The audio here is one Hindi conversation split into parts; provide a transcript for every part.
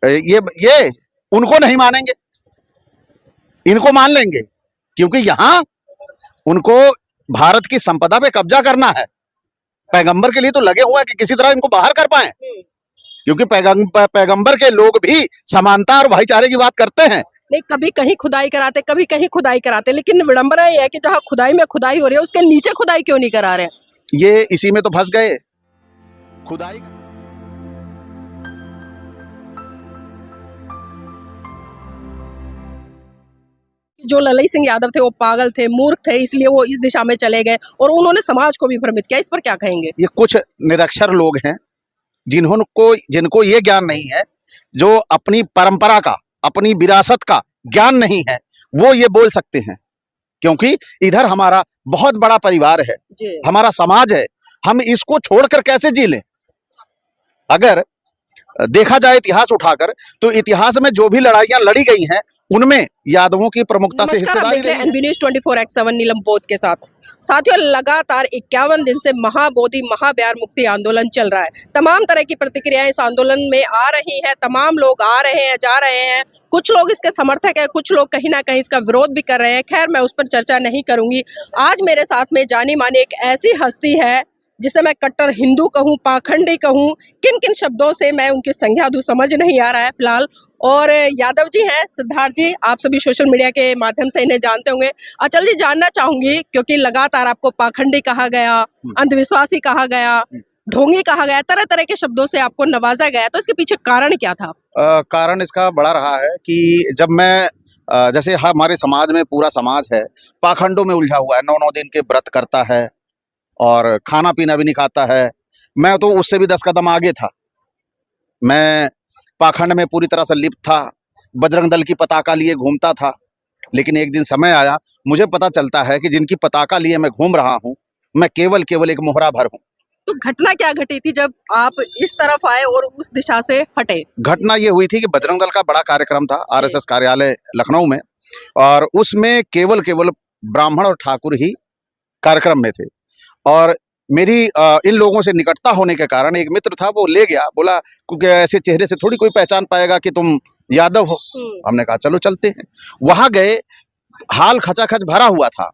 ये उनको नहीं मानेंगे, इनको मान लेंगे, क्योंकि यहां उनको भारत की संपदा पे कब्जा करना है। पैगंबर के लिए तो लगे हुए हैं कि किसी तरह इनको बाहर कर पाए, क्योंकि पैगंबर के लोग भी समानता और भाईचारे की बात करते हैं। नहीं, कभी कहीं खुदाई कराते, कभी कहीं खुदाई कराते, लेकिन विडंबना ये है कि जहाँ खुदाई में खुदाई हो रही है उसके नीचे खुदाई क्यों नहीं करा रहे? ये इसी में तो फंस गए। खुदाई जो ललई सिंह यादव थे वो पागल थे, मूर्ख थे, इसलिए वो इस दिशा में चले गए और उन्होंने समाज को भी भ्रमित किया। इस पर क्या कहेंगे? ये कुछ निरक्षर लोग हैं जिनको ये ज्ञान नहीं है, जो अपनी परंपरा का, अपनी विरासत का ज्ञान नहीं है, वो ये बोल सकते हैं। क्योंकि इधर हमारा बहुत बड़ा परिवार है, हमारा समाज है, हम इसको छोड़कर कैसे जी लें? अगर देखा जाए इतिहास उठाकर, तो इतिहास में जो भी लड़ाइयां लड़ी गई हैं उनमें यादवों की प्रमुखता से हिस्सेदारी रही है। एनबी न्यूज 24/7 नीलम बोध के साथ। साथियों, लगातार 51 दिन से महाबोधि महाब्यार मुक्ति आंदोलन चल रहा है। तमाम तरह की प्रतिक्रियाएं इस आंदोलन में आ रही हैं, तमाम लोग आ रहे हैं, जा रहे हैं। कुछ लोग इसके समर्थक हैं, कुछ लोग कहीं ना कहीं इसका विरोध भी कर रहे हैं। खैर, मैं उस पर चर्चा नहीं करूंगी। आज मेरे साथ में जानी मानी एक ऐसी हस्ती है जिसे मैं कट्टर हिंदू कहूं, पाखंडी कहूं, किन किन शब्दों से मैं उनकी संज्ञा दूं समझ नहीं आ रहा है फिलहाल। और यादव जी हैं, सिद्धार्थ जी, आप सभी सोशल मीडिया के माध्यम से इन्हें जानते होंगे। अचल जी, जानना चाहूंगी, क्योंकि लगातार आपको पाखंडी कहा गया, अंधविश्वासी कहा गया, ढोंगी कहा गया, तरह तरह के शब्दों से आपको नवाजा गया, तो इसके पीछे कारण क्या था? कारण इसका बड़ा रहा है कि जब मैं जैसे हमारे समाज में पूरा समाज है पाखंडों में उलझा हुआ है, 9 दिन के व्रत करता है और खाना पीना भी नहीं खाता है। मैं तो उससे भी 10 कदम आगे था। मैं पाखंड में पूरी तरह से लिप्त था, बजरंग दल की पताका लिए घूमता था। लेकिन एक दिन समय आया, मुझे पता चलता है कि जिनकी पताका लिए मैं घूम रहा हूं, मैं केवल एक मोहरा भर हूं। तो घटना क्या घटी थी जब आप इस तरफ आए और उस दिशा से हटे? घटना ये हुई थी कि बजरंग दल का बड़ा कार्यक्रम था आरएसएस कार्यालय लखनऊ में, और उसमें केवल ब्राह्मण और ठाकुर ही कार्यक्रम में थे। और मेरी इन लोगों से निकटता होने के कारण एक मित्र था, वो ले गया, बोला क्योंकि ऐसे चेहरे से थोड़ी कोई पहचान पाएगा कि तुम यादव हो। हमने कहा चलो चलते हैं। वहां गए, हाल खचाखच भरा हुआ था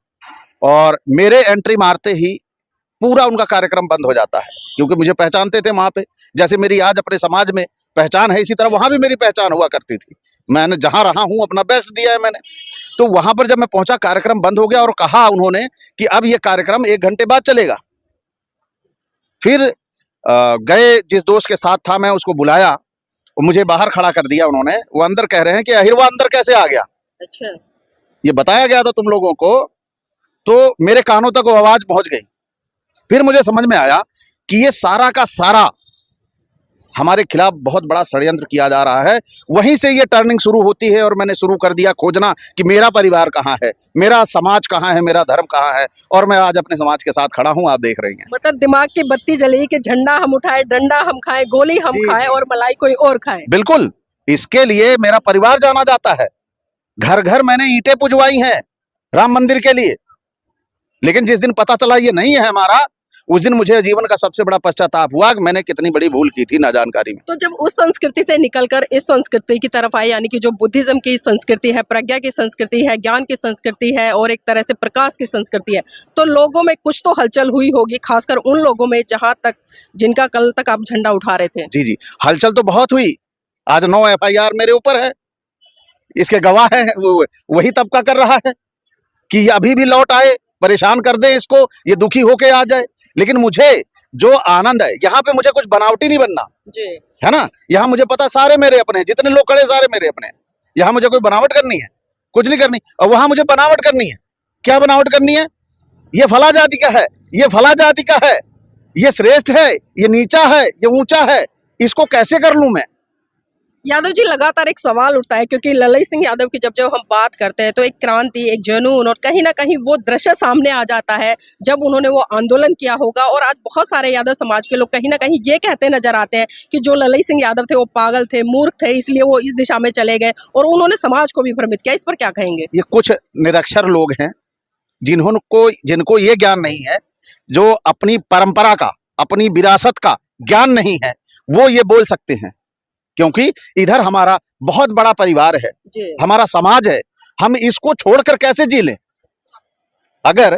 और मेरे एंट्री मारते ही पूरा उनका कार्यक्रम बंद हो जाता है, क्योंकि मुझे पहचानते थे वहां पे। जैसे मेरी आज अपने समाज में पहचान है, इसी तरह वहां भी मेरी पहचान हुआ करती थी। मैंने जहां रहा हूं अपना बेस्ट दिया है मैंने। तो वहां पर जब मैं पहुंचा, कार्यक्रम बंद हो गया और कहा उन्होंने कि अब ये कार्यक्रम 1 घंटे बाद चलेगा। फिर गए, जिस दोस्त के साथ था मैं उसको बुलाया, और मुझे बाहर खड़ा कर दिया उन्होंने। वो अंदर कह रहे हैं कि अहिरवा अंदर कैसे आ गया? अच्छा, ये बताया गया था तुम लोगों को। तो मेरे कानों तक वो आवाज पहुंच गई। फिर मुझे समझ में आया कि ये सारा का सारा हमारे खिलाफ बहुत बड़ा षड्यंत्र किया जा रहा है। वहीं से ये टर्निंग शुरू होती है और मैंने शुरू कर दिया खोजना कि मेरा परिवार कहाँ है, मेरा समाज कहाँ है, मेरा धर्म कहाँ है। और मैं आज अपने समाज के साथ खड़ा हूँ, आप देख रही हैं। मतलब दिमाग की बत्ती जली कि झंडा हम उठाए, डंडा हम खाए, गोली हम खाए और मलाई कोई और खाए। बिल्कुल, इसके लिए मेरा परिवार जाना जाता है। घर घर मैंने ईंटें पुजवाई हैं राम मंदिर के लिए। लेकिन जिस दिन पता चला ये नहीं है हमारा, उस दिन मुझे जीवन का सबसे बड़ा पश्चाताप हुआ कि मैंने कितनी बड़ी भूल की थी ना जानकारी में। तो जब उस संस्कृति से निकलकर इस संस्कृति की तरफ आए, यानी कि जो बुद्धिज्म की संस्कृति है, प्रज्ञा की संस्कृति है, ज्ञान की संस्कृति है और एक तरह से प्रकाश की संस्कृति है, तो लोगों में कुछ तो हलचल हुई होगी, खासकर उन लोगों में जहां तक जिनका कल तक आप झंडा उठा रहे थे। जी, हलचल तो बहुत हुई। आज 9 FIR मेरे ऊपर है, इसके गवाह है। वही तबका कर रहा है कि अभी भी लौट आए, परेशान कर दे इसको, ये दुखी होके आ जाए। लेकिन मुझे जो आनंद है, यहाँ पे मुझे कुछ बनावटी नहीं बनना जी, है ना। यहाँ मुझे पता सारे मेरे अपने, जितने लोग खड़े सारे मेरे अपने। यहाँ मुझे कोई बनावट करनी है, कुछ नहीं करनी। और वहां मुझे बनावट करनी है। क्या बनावट करनी है? ये फला जाति का है, ये फला जाति का है, ये श्रेष्ठ है, ये नीचा है, ये ऊंचा है, इसको कैसे कर लूं मैं? यादव जी, लगातार एक सवाल उठता है, क्योंकि ललई सिंह यादव की जब हम बात करते हैं तो एक क्रांति, एक जुनून और कहीं ना कहीं वो दृश्य सामने आ जाता है जब उन्होंने वो आंदोलन किया होगा। और आज बहुत सारे यादव समाज के लोग कहीं ना कहीं ये कहते नजर आते हैं कि जो ललई सिंह यादव थे वो पागल थे, मूर्ख थे, इसलिए वो इस दिशा में चले गए और उन्होंने समाज को भी भ्रमित किया। इस पर क्या कहेंगे? ये कुछ निरक्षर लोग हैं जिनको ये ज्ञान नहीं है, जो अपनी परंपरा का, अपनी विरासत का ज्ञान नहीं है, वो ये बोल सकते हैं। क्योंकि इधर हमारा बहुत बड़ा परिवार है, जी हमारा समाज है, हम इसको छोड़कर कैसे जी लें? अगर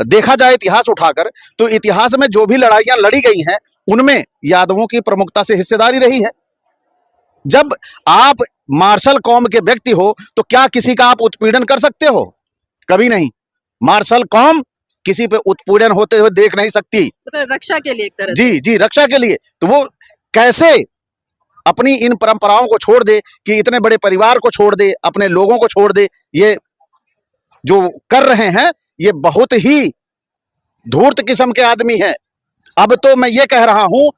देखा जाए इतिहास उठाकर, तो इतिहास में जो भी लड़ाइयां लड़ी गई हैं उनमें यादवों की प्रमुखता से हिस्सेदारी रही है। जब आप मार्शल कौम के व्यक्ति हो तो क्या किसी का आप उत्पीड़न कर सकते हो? कभी नहीं। मार्शल कौम किसी पे उत्पीड़न होते हुए देख नहीं सकती। मतलब रक्षा के लिए एक तरह से। जी जी, रक्षा के लिए। तो वो कैसे अपनी इन परंपराओं को छोड़ दे, कि इतने बड़े परिवार को छोड़ दे, अपने लोगों को छोड़ दे? ये जो कर रहे हैं ये बहुत ही धूर्त किस्म के आदमी हैं। अब तो मैं ये कह रहा हूं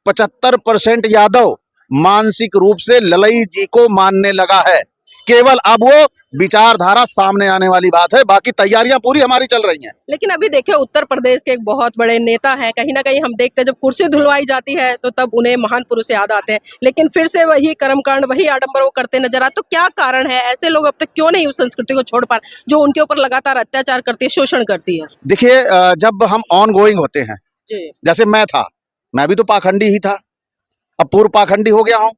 75% यादव मानसिक रूप से ललई जी को मानने लगा है। केवल अब वो विचारधारा सामने आने वाली बात है, बाकी तैयारियां पूरी हमारी चल रही हैं। लेकिन अभी देखिए उत्तर प्रदेश के एक बहुत बड़े नेता हैं, कहीं ना कहीं हम देखते हैं जब कुर्सी धुलवाई जाती है तो तब उन्हें महान पुरुष याद आते हैं, लेकिन फिर से वही कर्मकांड वही आडंबर वो करते नजर आते। तो क्या कारण है, ऐसे लोग अब तक क्यों नहीं उस संस्कृति को छोड़ पा रहे जो उनके ऊपर लगातार अत्याचार करती है, शोषण करती है? देखिए, जब हम ऑन गोइंग होते हैं, जी जैसे मैं भी तो पाखंडी ही था, अब पूर्व पाखंडी हो गया हूं,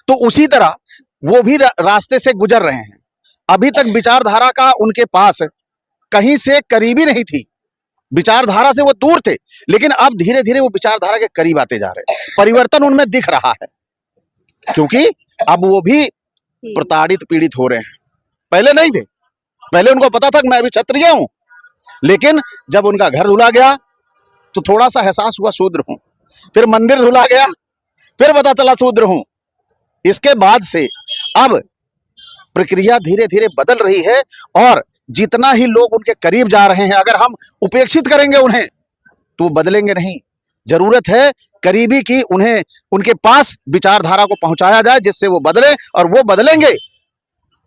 तो उसी तरह वो भी रास्ते से गुजर रहे हैं। अभी तक विचारधारा का उनके पास कहीं से करीबी नहीं थी, विचारधारा से वो दूर थे, लेकिन अब धीरे धीरे वो विचारधारा के करीब आते जा रहे हैं। परिवर्तन उनमें दिख रहा है, क्योंकि अब वो भी प्रताड़ित पीड़ित हो रहे हैं। पहले नहीं थे, पहले उनको पता था कि मैं भी क्षत्रिय हूं, लेकिन जब उनका घर धुला गया तो थोड़ा सा एहसास हुआ शूद्र हूं, फिर मंदिर धुला गया, फिर पता चला शूद्र हूं। इसके बाद से अब प्रक्रिया धीरे धीरे बदल रही है, और जितना ही लोग उनके करीब जा रहे हैं, अगर हम उपेक्षित करेंगे उन्हें तो वो बदलेंगे नहीं। जरूरत है करीबी की, उन्हें उनके पास विचारधारा को पहुंचाया जाए जिससे वो बदले, और वो बदलेंगे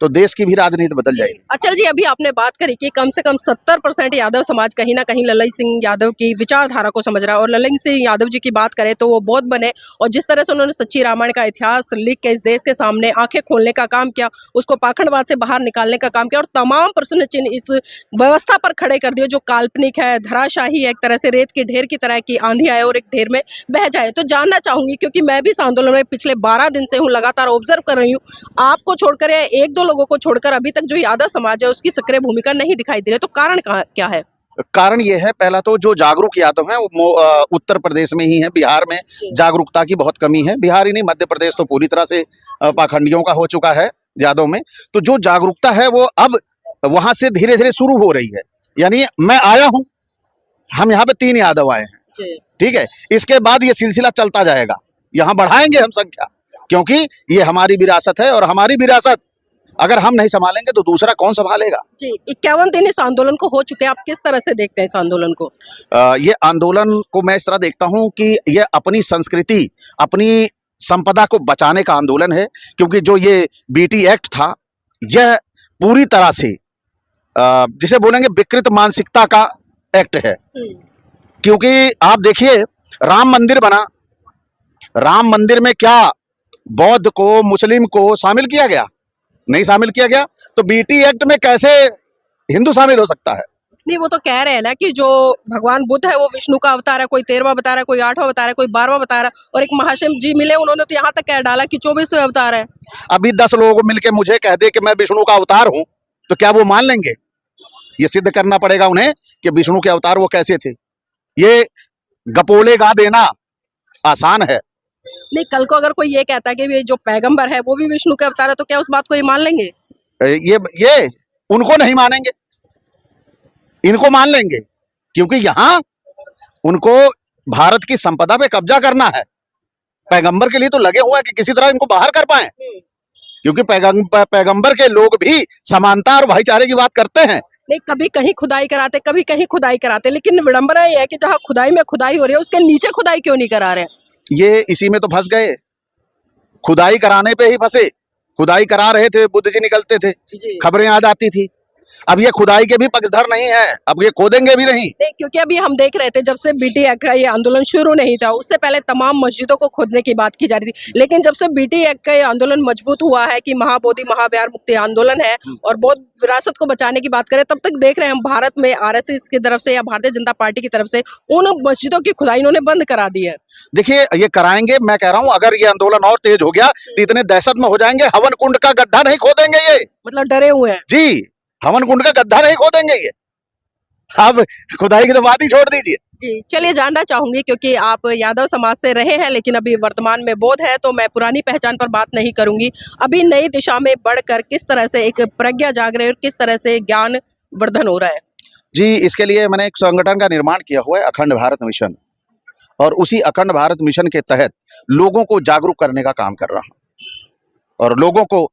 तो देश की भी राजनीति बदल जाएगी। अचल जी, अभी आपने बात करी कि कम से कम 70% यादव समाज कहीं ना कहीं ललई सिंह यादव की विचारधारा को समझ रहा है, और ललई सिंह यादव जी की बात करें तो वो बौद्ध बने, और जिस तरह से उन्होंने सच्ची रामायण का इतिहास लिख के इस देश के सामने आंखें खोलने का काम किया, उसको पाखंडवाद से बाहर निकालने का काम किया, और तमाम प्रश्न चिन्ह इस व्यवस्था पर खड़े कर दिए जो काल्पनिक है, धराशाही है, एक तरह से रेत की ढेर की तरह की आंधी आए और एक ढेर में बह जाए। तो जानना चाहूंगी, क्योंकि मैं भी इस आंदोलन में पिछले 12 दिन से हूँ, लगातार ऑब्जर्व कर रही हूँ, आपको छोड़कर या एक दो लोगों को छोड़कर अभी तक जो यादव समाज है उसकी सक्रिय भूमिका नहीं दिखाई दे रही। तो कारण क्या है? कारण ये है, पहला तो जो जागरूक यादव हैं वो उत्तर प्रदेश में ही है, बिहार में जागरूकता की बहुत कमी है। बिहार ही नहीं, मध्य प्रदेश तो पूरी तरह से पाखंडियों का हो चुका है यादव में। तो जो जागरूकता है वो अब वहां से धीरे धीरे शुरू हो रही है। यानी मैं आया हूं, हम यहाँ पे 3 यादव आए हैं, ठीक है, इसके बाद ये सिलसिला चलता जाएगा, यहाँ बढ़ाएंगे हम संख्या, क्योंकि ये हमारी विरासत है, और हमारी विरासत अगर हम नहीं संभालेंगे तो दूसरा कौन संभालेगा? जी, 51 दिन इस आंदोलन को हो चुके हैं, आप किस तरह से देखते हैं इस आंदोलन को? ये आंदोलन को मैं इस तरह देखता हूं कि ये अपनी संस्कृति, अपनी संपदा को बचाने का आंदोलन है, क्योंकि जो ये बीटी एक्ट था यह पूरी तरह से जिसे बोलेंगे विकृत मानसिकता का एक्ट है। क्योंकि आप देखिए, राम मंदिर बना, राम मंदिर में क्या बौद्ध को, मुस्लिम को शामिल किया गया? नहीं शामिल किया गया। तो बीटी एक्ट में कैसे हिंदू शामिल हो सकता है? नहीं, वो तो कह रहे हैं ना कि जो भगवान बुद्ध है वो विष्णु का अवतार है, कोई 13वां बता रहा है, कोई 8वां बता रहा है, कोई 12वां बता रहा है, और एक महाशय जी मिले, उन्होंने तो यहाँ तक कह डाला कि 24वें अवतार है। अभी 10 लोग मिलके मुझे कह दे कि मैं विष्णु का अवतार हूं, तो क्या वो मान लेंगे? ये सिद्ध करना पड़ेगा उन्हें कि विष्णु के अवतार वो कैसे थे। ये गपोले गा देना आसान है। नहीं, कल को अगर कोई ये कहता है कि ये जो पैगंबर है वो भी विष्णु के अवतार है, तो क्या उस बात को ये मान लेंगे? ये उनको नहीं मानेंगे, इनको मान लेंगे, क्योंकि यहाँ उनको भारत की संपदा पे कब्जा करना है। पैगंबर के लिए तो लगे हुए हैं कि किसी तरह इनको बाहर कर पाए, क्योंकि पैगंबर के लोग भी समानता और भाईचारे की बात करते हैं। नहीं, कभी कहीं खुदाई कराते, कभी कहीं खुदाई कराते, लेकिन विडंबना ये है कि जहाँ खुदाई में खुदाई हो रही है उसके नीचे खुदाई क्यों नहीं करा रहे? ये इसी में तो फंस गए, खुदाई कराने पे ही फंसे। खुदाई करा रहे थे, बुद्ध जी निकलते थे, खबरें आ जाती थी, अब ये खुदाई के भी पक्षधर नहीं है, अब ये खोदेंगे भी नहीं। नहीं, क्योंकि अभी हम देख रहे थे जब से बीटी एक्ट का ये आंदोलन शुरू नहीं था उससे पहले तमाम मस्जिदों को खोदने की बात की जा रही थी, लेकिन जब से बीटी एक्ट का ये आंदोलन मजबूत हुआ है कि महाबोधि महाब्यार मुक्ति आंदोलन है और बौद्ध विरासत को बचाने की बात करें, तब तक देख रहे हैं हम भारत में आरएसएस की तरफ से या भारतीय जनता पार्टी की तरफ से उन मस्जिदों की खुदाई इन्होंने बंद करा दी है। देखिए ये कराएंगे, मैं कह रहा हूं अगर ये आंदोलन और तेज हो गया तो इतने दहशत में हो जाएंगे, हवन कुंड का गड्ढा नहीं खोदेंगे ये। मतलब डरे हुए हैं जी, हवन कुंड का गड्ढा नहीं खोदेंगे ये। अब खुदाई की तो बात ही छोड़ दीजिए। जी। चलिए, जानना चाहूंगी क्योंकि आप यादव समाज से रहे हैं लेकिन अभी वर्तमान में बौद्ध है, तो मैं पुरानी पहचान पर बात नहीं करूंगी। अभी नई दिशा में बढ़कर किस तरह से एक प्रज्ञा जाग रही है और किस तरह से ज्ञान वर्धन हो रहा है? जी, इसके लिए मैंने एक संगठन का निर्माण किया हुआ है, अखंड भारत मिशन, और उसी अखंड भारत मिशन के तहत लोगों को जागरूक करने का काम कर रहा हूं और लोगों को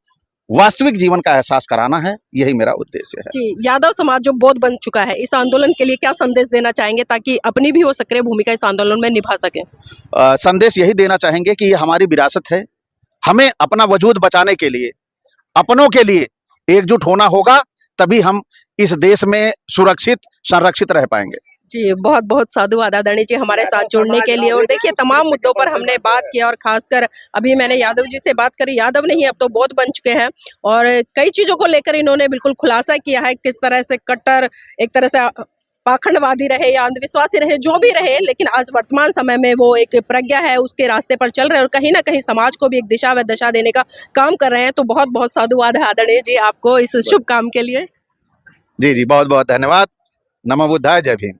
वास्तविक जीवन का एहसास कराना है, यही मेरा उद्देश्य है। जी, यादव समाज जो बौद्ध बन चुका है, इस आंदोलन के लिए क्या संदेश देना चाहेंगे ताकि अपनी भी हो सक्रिय भूमिका इस आंदोलन में निभा सके? संदेश यही देना चाहेंगे कि ये हमारी विरासत है, हमें अपना वजूद बचाने के लिए, अपनों के लिए एकजुट होना होगा, तभी हम इस देश में सुरक्षित संरक्षित रह पाएंगे। जी, बहुत बहुत साधुवाद आदरणीय जी हमारे साथ जुड़ने के लिए। और देखिए, तमाम मुद्दों पर हमने बात किया और खासकर अभी मैंने यादव जी से बात करी, यादव नहीं अब तो बौद्ध बन चुके हैं और कई चीजों को लेकर इन्होंने बिल्कुल खुलासा किया है, किस तरह से कट्टर एक तरह से पाखंडवादी रहे या अंधविश्वासी रहे, जो भी रहे, लेकिन आज वर्तमान समय में वो एक प्रज्ञा है, उसके रास्ते पर चल रहे हैं और कहीं ना कहीं समाज को भी एक दिशा व दशा देने का काम कर रहे हैं। तो बहुत बहुत साधुवाद है आदरणीय जी आपको इस शुभ काम के लिए। जी जी, बहुत बहुत धन्यवाद। नमो बुद्धाय, जय भीम।